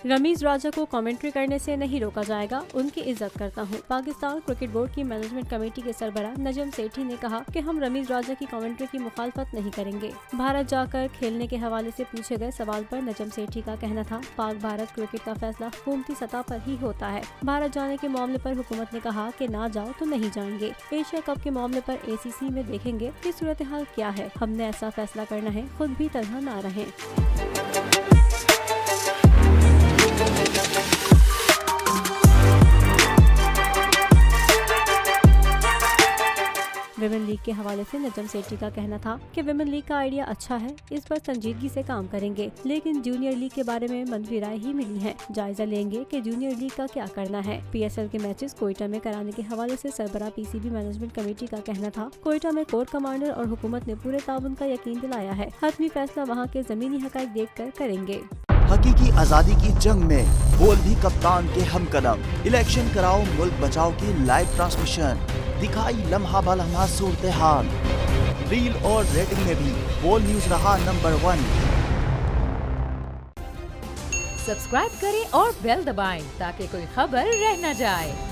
रमीज राजा को कमेंट्री करने से नहीं रोका जाएगा, उनकी इज्जत करता हूं। पाकिस्तान क्रिकेट बोर्ड की मैनेजमेंट कमेटी के सरबराह नजम सेठी ने कहा कि हम रमीज राजा की कमेंट्री की मुखालफत नहीं करेंगे। भारत जाकर खेलने के हवाले से पूछे गए सवाल पर नजम सेठी का कहना था, पाक भारत क्रिकेट का फैसला हुकूमती सतह पर ही होता है। भारत जाने के मामले पर हुकूमत ने कहा कि ना जाओ तो नहीं जाएंगे। एशिया कप के मामले पर ACC में देखेंगे कि सूरत हाल क्या है। हमने ऐसा फैसला करना है, खुद भी तनहा ना रहें। विमेन लीग के हवाले से नजम सेठी का कहना था कि विमेन लीग का आइडिया अच्छा है, इस पर संजीदगी से काम करेंगे, लेकिन जूनियर लीग के बारे में मंफी राय ही मिली है। जायजा लेंगे कि जूनियर लीग का क्या करना है। PSL के मैचेस कोयटा में कराने के हवाले से सरबराह PCB मैनेजमेंट कमेटी का कहना था, कोयटा में कोर कमांडर और हुकूमत ने पूरे ताउन का यकीन दिलाया है। हतमी फैसला वहाँ के जमीनी हकाइक देख कर करेंगे। हकीकी आजादी की जंग में बोल भी कप्तान के हमकदम। इलेक्शन कराओ मुल्क बचाओ की लाइव ट्रांसमिशन, दिखाई लम्हा बलम्हा सूरत हाल। रील और रेटिंग में भी बोल न्यूज रहा नंबर 1। सब्सक्राइब करें और बेल दबाएं ताकि कोई खबर रह न जाए।